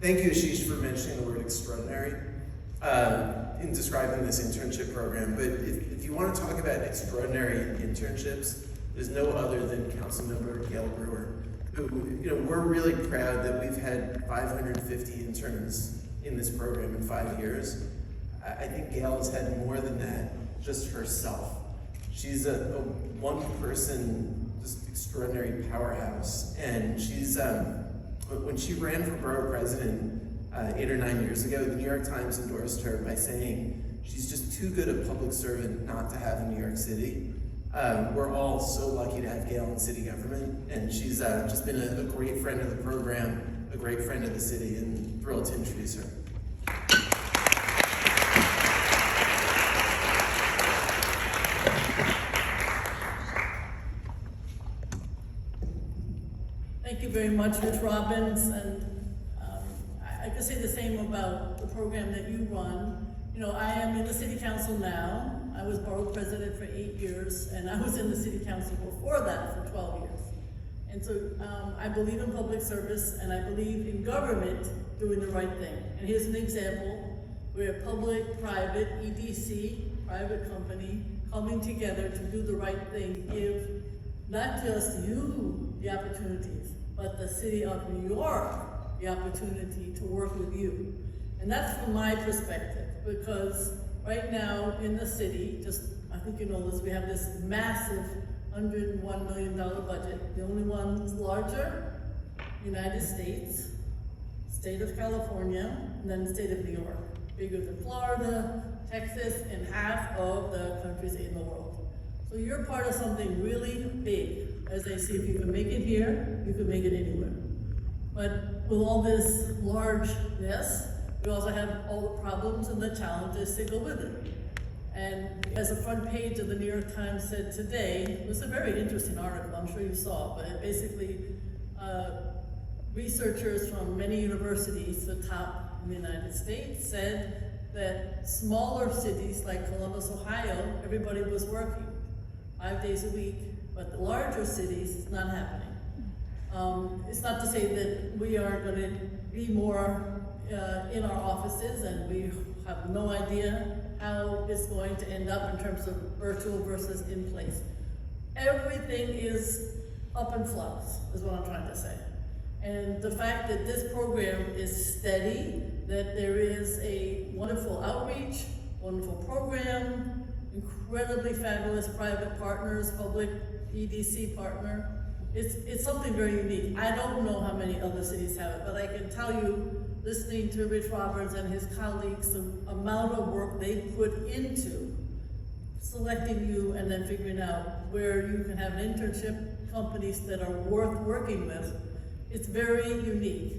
Thank you, Ashish, for mentioning the word extraordinary in describing this internship program. But if you want to talk about extraordinary internships, there's no other than Councilmember Gale Brewer, who, we're really proud that we've had 550 interns in this program in 5 years. I think Gale has had more than that just herself. She's a one-person, just extraordinary powerhouse, and she's when she ran for borough president 8 or 9 years ago, the New York Times endorsed her by saying she's just too good a public servant not to have in New York City. We're all so lucky to have Gale in city government, and she's just been a great friend of the program, a great friend of the city, and thrilled to introduce her. Thank you very much, Rich Robbins, and I could say the same about the program that you run. I am in the city council now. I was borough president for 8 years, and I was in the city council before that for 12 years. And so I believe in public service, and I believe in government doing the right thing. And here's an example. We're a public-private EDC, private company, coming together to do the right thing, give not just you the opportunities, but the city of New York the opportunity to work with you. And that's from my perspective, because right now in the city, I think you know this, we have this massive $101 million budget. The only ones larger, United States, state of California, and then the state of New York. Bigger than Florida, Texas, and half of the countries in the world. So you're part of something really big. As they say, if you can make it here, you can make it anywhere. But with all this largeness, we also have all the problems and the challenges that go with it. And as the front page of the New York Times said today, it was a very interesting article, I'm sure you saw, but it basically, researchers from many universities, the top in the United States, said that smaller cities like Columbus, Ohio, everybody was working 5 days a week, but the larger cities, it's not happening. It's not to say that we are going to be more in our offices, and we have no idea how it's going to end up in terms of virtual versus in place. Everything is up in flux, is what I'm trying to say. And the fact that this program is steady, that there is a wonderful outreach, wonderful program, incredibly fabulous private partners, public EDC partner. It's something very unique. I don't know how many other cities have it, but I can tell you, listening to Rich Roberts and his colleagues, the amount of work they put into selecting you and then figuring out where you can have an internship, companies that are worth working with. It's very unique.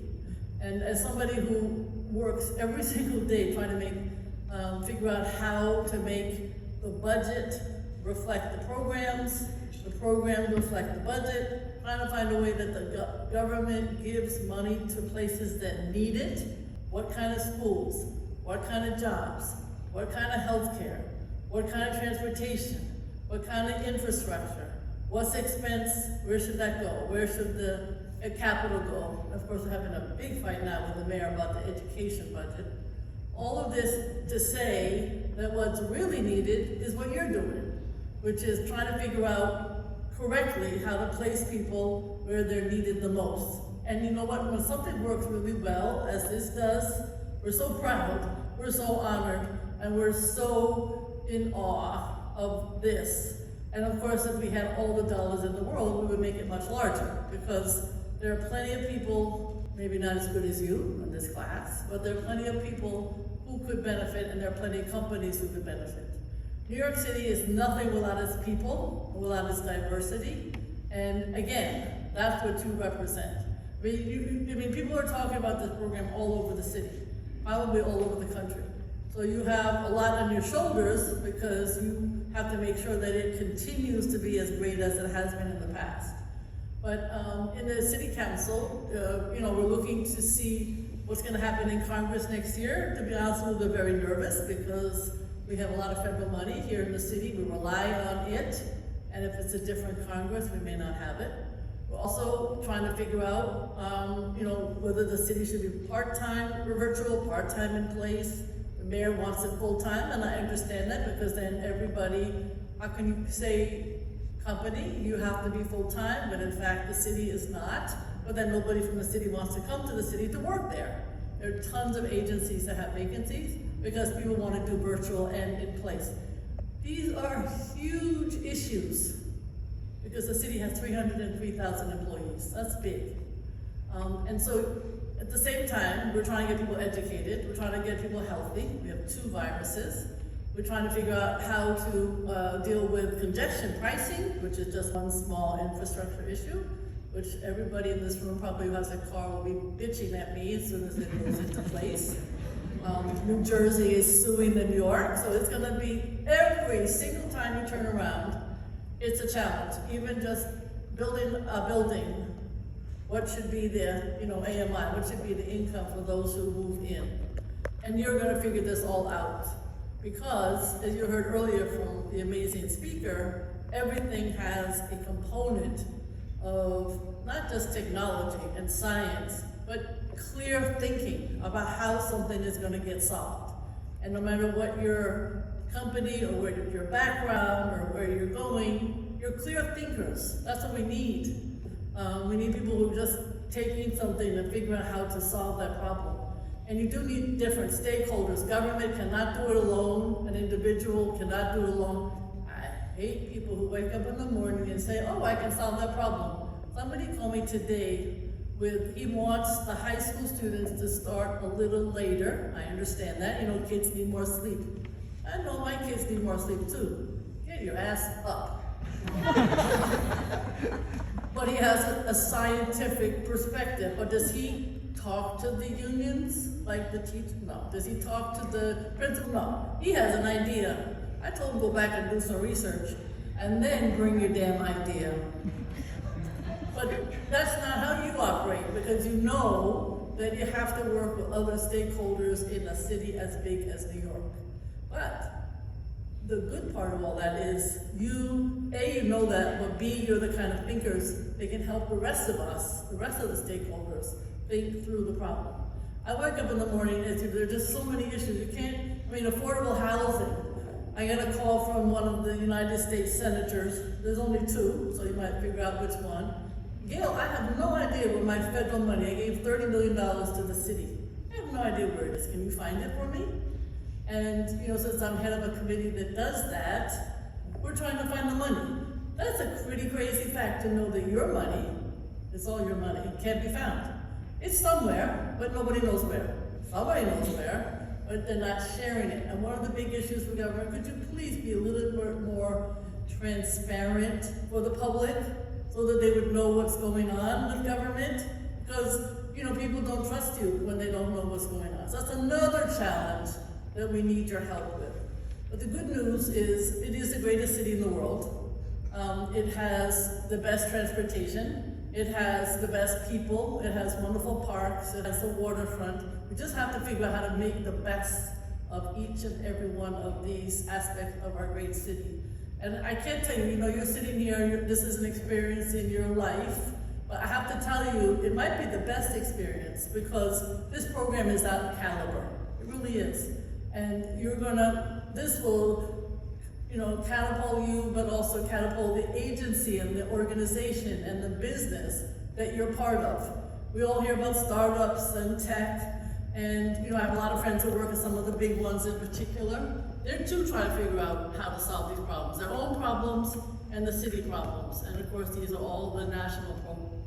And as somebody who works every single day trying to figure out how to make the budget reflect the programs reflect the budget, trying to find a way that the government gives money to places that need it. What kind of schools? What kind of jobs? What kind of healthcare? What kind of transportation? What kind of infrastructure? What's expense? Where should that go? Where should the capital go? Of course, we're having a big fight now with the mayor about the education budget. All of this to say that what's really needed is what you're doing, which is trying to figure out correctly how to place people where they're needed the most. And you know what, when something works really well, as this does, we're so proud, we're so honored, and we're so in awe of this. And of course, if we had all the dollars in the world, we would make it much larger, because there are plenty of people, maybe not as good as you in this class, but there are plenty of people who could benefit, and there are plenty of companies who could benefit. New York City is nothing without its people, without its diversity, and again, that's what you represent. I mean, people are talking about this program all over the city, probably all over the country. So you have a lot on your shoulders because you have to make sure that it continues to be as great as it has been in the past. But in the city council, we're looking to see what's going to happen in Congress next year. To be honest with you, we're very nervous because we have a lot of federal money here in the city. We rely on it, and if it's a different Congress, we may not have it. We're Also trying to figure out, whether the city should be part-time or virtual, part-time in place. The mayor wants it full-time, and I understand that, because then everybody, how can you say, company, you have to be full-time, but in fact the city is not, but then nobody from the city wants to come to the city to work there. There are tons of agencies that have vacancies because people want to do virtual and in place. These are huge issues because the city has 303,000 employees. That's big. And so at the same time, we're trying to get people educated, we're trying to get people healthy. We have 2 viruses. We're trying to figure out how to deal with congestion pricing, which is just one small infrastructure issue, which everybody in this room probably who has a car will be bitching at me as soon as it goes into place. New Jersey is suing New York, so it's gonna be every single time you turn around, it's a challenge. Even just building a building, what should be the AMI, what should be the income for those who move in? And you're gonna figure this all out. Because, as you heard earlier from the amazing speaker, everything has a component of not just technology and science, but clear thinking about how something is going to get solved. And no matter what your company or what your background or where you're going, you're clear thinkers. That's what we need. We need people who are just taking something and figuring out how to solve that problem. And you do need different stakeholders. Government cannot do it alone. An individual cannot do it alone. I hate people who wake up in the morning and say, oh, I can solve that problem. Somebody called me today he wants the high school students to start a little later. I understand that. Kids need more sleep. I know my kids need more sleep too. Get your ass up. But he has a scientific perspective. But does he talk to the unions, like the teacher? No. Does he talk to the principal? No. He has an idea. I told him go back and do some research, and then bring your damn idea. But that's not how you operate, because you know that you have to work with other stakeholders in a city as big as New York. But the good part of all that is you know that, but B, you're the kind of thinkers that can help the rest of us, the rest of the stakeholders, think through the problem. I wake up in the morning and there are just so many issues. You can't, affordable housing. I got a call from one of the United States senators. There's only 2, so you might figure out which one. Gale, I have no idea where my federal money, I gave $30 million to the city. I have no idea where it is. Can you find it for me? And, since I'm head of a committee that does that, we're trying to find the money. That's a pretty crazy fact to know that your money, it's all your money, can't be found. It's somewhere, but nobody knows where. Somebody knows where, but they're not sharing it. And one of the big issues for government, could you please be a little bit more transparent for the public so that they would know what's going on with government? Because, people don't trust you when they don't know what's going on. So that's another challenge that we need your help with. But the good news is it is the greatest city in the world. It has the best transportation. It has the best people. It has wonderful parks. It has the waterfront. We just have to figure out how to make the best of each and every one of these aspects of our great city. And I can't tell you, you're sitting here, this is an experience in your life, but I have to tell you, it might be the best experience because this program is out of caliber. It really is. And this will, catapult you, but also catapult the agency and the organization and the business that you're part of. We all hear about startups and tech, and I have a lot of friends who work at some of the big ones in particular. They're too trying to figure out how to solve these problems, their own problems and the city problems. And of course, these are all the national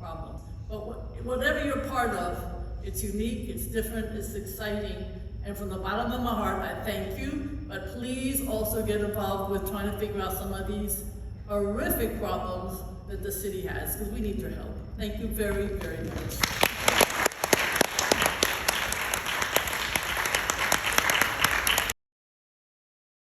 problems. But whatever you're part of, it's unique, it's different, it's exciting. And from the bottom of my heart, I thank you, but please also get involved with trying to figure out some of these horrific problems that the city has, because we need your help. Thank you very, very much.